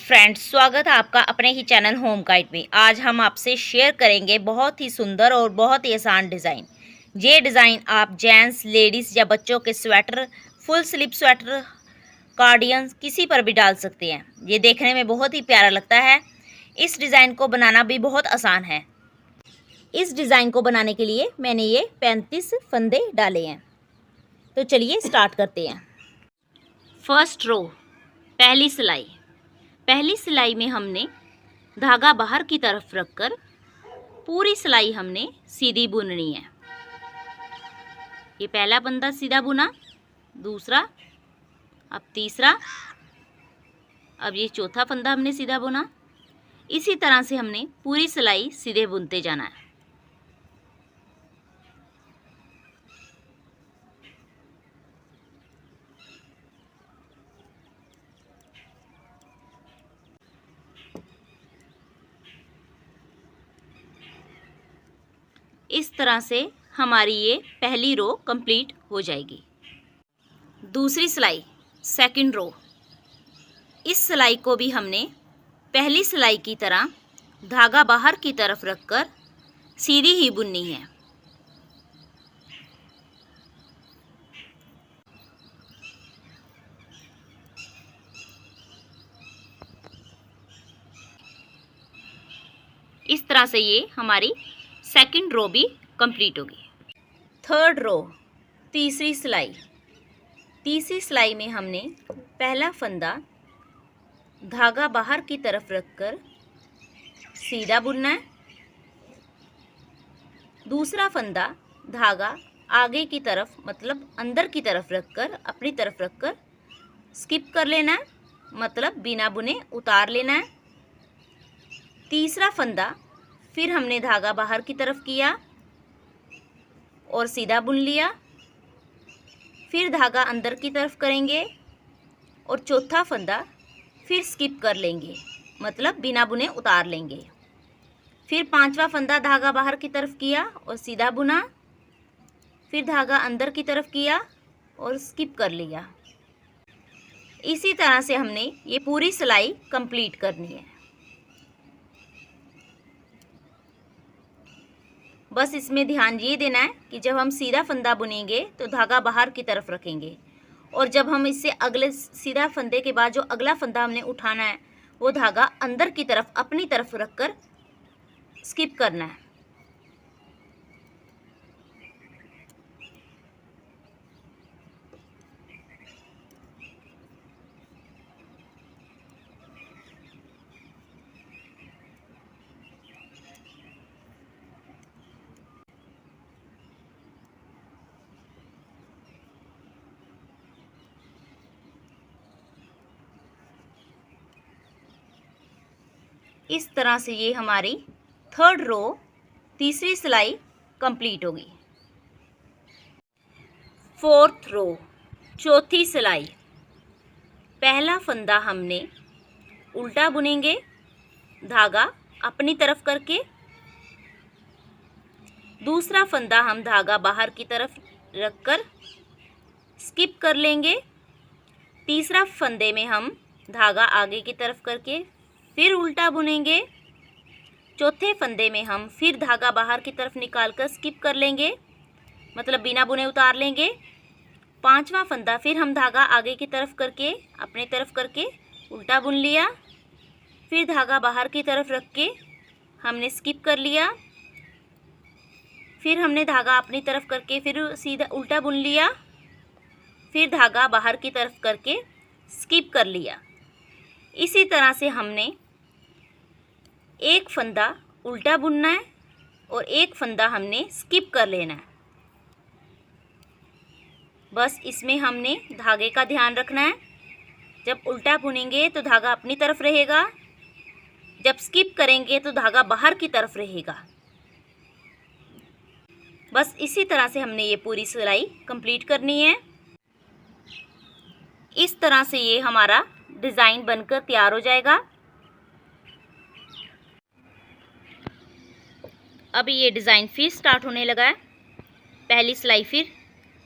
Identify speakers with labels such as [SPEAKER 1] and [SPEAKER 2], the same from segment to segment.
[SPEAKER 1] Friends, स्वागत है आपका अपने ही चैनल होम गाइड में। आज हम आपसे शेयर करेंगे बहुत ही सुंदर और बहुत ही आसान डिज़ाइन। ये डिज़ाइन आप जेंट्स, लेडीज़ या बच्चों के sweater, full sleeve sweater, cardigan किसी पर भी डाल सकते हैं। ये देखने में बहुत ही प्यारा लगता है। इस डिज़ाइन को बनाना भी बहुत आसान है। इस डिज़ाइन को बनाने के लिए मैंने ये 35 फंदे डाले हैं। तो चलिए स्टार्ट करते हैं। फर्स्ट रो, पहली सिलाई में हमने धागा बाहर की तरफ रखकर पूरी सिलाई हमने सीधी बुननी है। ये पहला फंदा सीधा बुना, दूसरा, अब तीसरा, अब ये चौथा फंदा हमने सीधा बुना। इसी तरह से हमने पूरी सिलाई सीधे बुनते जाना है। इस तरह से हमारी ये पहली रो कंप्लीट हो जाएगी। दूसरी सिलाई, सेकंड रो, इस सिलाई को भी हमने पहली सिलाई की तरह धागा बाहर की तरफ रखकर सीधी ही बुननी है। इस तरह से ये हमारी सेकंड रो भी कंप्लीट होगी। थर्ड रो, तीसरी सिलाई में हमने पहला फंदा धागा बाहर की तरफ रखकर सीधा बुनना है। दूसरा फंदा धागा आगे की तरफ मतलब अंदर की तरफ रखकर, अपनी तरफ रखकर स्किप कर लेना है, मतलब बिना बुने उतार लेना है। तीसरा फंदा फिर हमने धागा बाहर की तरफ किया और सीधा बुन लिया, फिर धागा अंदर की तरफ करेंगे और चौथा फंदा फिर स्किप कर लेंगे, मतलब बिना बुने उतार लेंगे। फिर पांचवा फंदा धागा बाहर की तरफ किया और सीधा बुना, फिर धागा अंदर की तरफ किया और स्किप कर लिया। इसी तरह से हमने ये पूरी सिलाई कंप्लीट करनी है। बस इसमें ध्यान ये देना है कि जब हम सीधा फंदा बुनेंगे तो धागा बाहर की तरफ रखेंगे, और जब हम इससे अगले सीधा फंदे के बाद जो अगला फंदा हमने उठाना है वो धागा अंदर की तरफ अपनी तरफ रखकर स्किप करना है। इस तरह से ये हमारी थर्ड रो, तीसरी सिलाई कंप्लीट होगी। फोर्थ रो, चौथी सिलाई, पहला फंदा हमने उल्टा बुनेंगे धागा अपनी तरफ करके, दूसरा फंदा हम धागा बाहर की तरफ रखकर स्किप कर लेंगे, तीसरा फंदे में हम धागा आगे की तरफ करके फिर उल्टा बुनेंगे, चौथे फंदे में हम फिर धागा बाहर की तरफ निकालकर स्किप कर लेंगे, मतलब बिना बुने उतार लेंगे। पांचवा फंदा फिर हम धागा आगे की तरफ करके अपने तरफ करके उल्टा बुन लिया, फिर धागा बाहर की तरफ रख के हमने स्किप कर लिया, फिर हमने धागा अपनी तरफ करके फिर सीधा उल्टा बुन लिया, फिर धागा बाहर की तरफ करके स्किप कर लिया। इसी तरह से हमने एक फंदा उल्टा बुनना है और एक फंदा हमने स्किप कर लेना है। बस इसमें हमने धागे का ध्यान रखना है। जब उल्टा बुनेंगे तो धागा अपनी तरफ रहेगा, जब स्किप करेंगे तो धागा बाहर की तरफ रहेगा। बस इसी तरह से हमने ये पूरी सिलाई कंप्लीट करनी है। इस तरह से ये हमारा डिज़ाइन बनकर तैयार हो जाएगा। अभी ये डिज़ाइन फिर स्टार्ट होने लगा है। पहली सिलाई फिर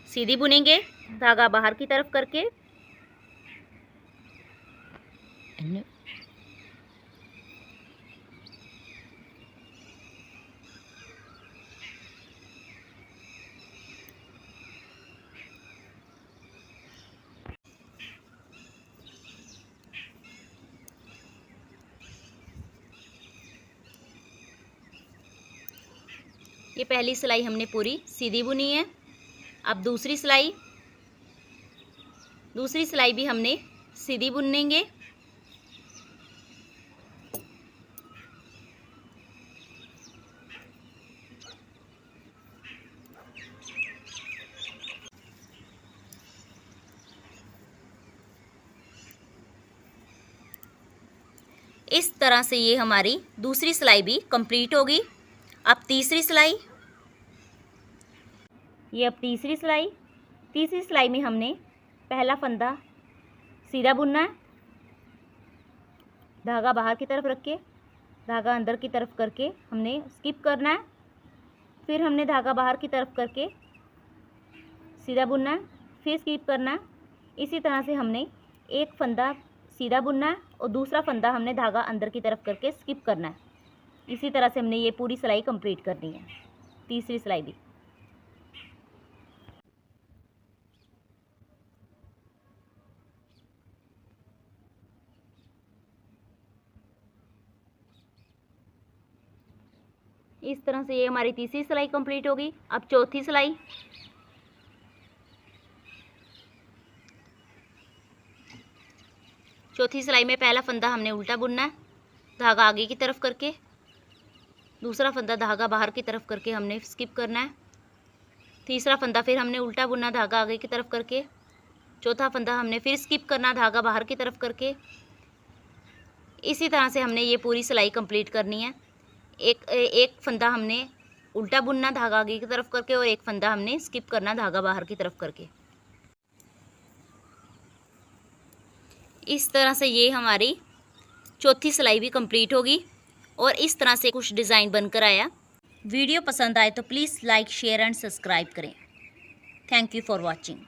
[SPEAKER 1] सीधी बुनेंगे धागा बाहर की तरफ करके, ये पहली सिलाई हमने पूरी सीधी बुनी है। अब दूसरी सिलाई भी हमने सीधी बुनेंगे। इस तरह से ये हमारी दूसरी सिलाई भी कंप्लीट होगी। अब तीसरी सिलाई, ये अब तीसरी सिलाई में हमने पहला फंदा सीधा बुनना है, धागा बाहर की तरफ रख के धागा अंदर की तरफ करके हमने स्किप करना है। फिर हमने धागा बाहर की तरफ करके सीधा बुनना है, फिर स्किप करना है। इसी तरह से हमने एक फंदा सीधा बुनना है और दूसरा फंदा हमने धागा अंदर की तरफ करके स्किप करना है। इसी तरह से हमने ये पूरी सिलाई कंप्लीट करनी है, तीसरी सिलाई भी। इस तरह से ये हमारी तीसरी सिलाई कंप्लीट होगी। अब चौथी सिलाई, में पहला फंदा हमने उल्टा बुनना है, धागा आगे की तरफ करके, दूसरा फंदा धागा बाहर की तरफ करके हमने स्किप करना है। तीसरा फंदा फिर हमने उल्टा बुनना, धागा आगे की तरफ करके। चौथा फंदा हमने फिर स्किप करना, धागा बाहर की तरफ करके। इसी तरह से हमने ये पूरी सिलाई कंप्लीट करनी है। एक फंदा हमने उल्टा बुनना, धागा आगे की तरफ करके, और एक फंदा हमने स्किप करना, धागा बाहर की तरफ करके। इस तरह से ये हमारी चौथी सिलाई भी कंप्लीट होगी और इस तरह से कुछ डिज़ाइन बनकर आया। वीडियो पसंद आए तो please like, share and subscribe करें। Thank you for watching.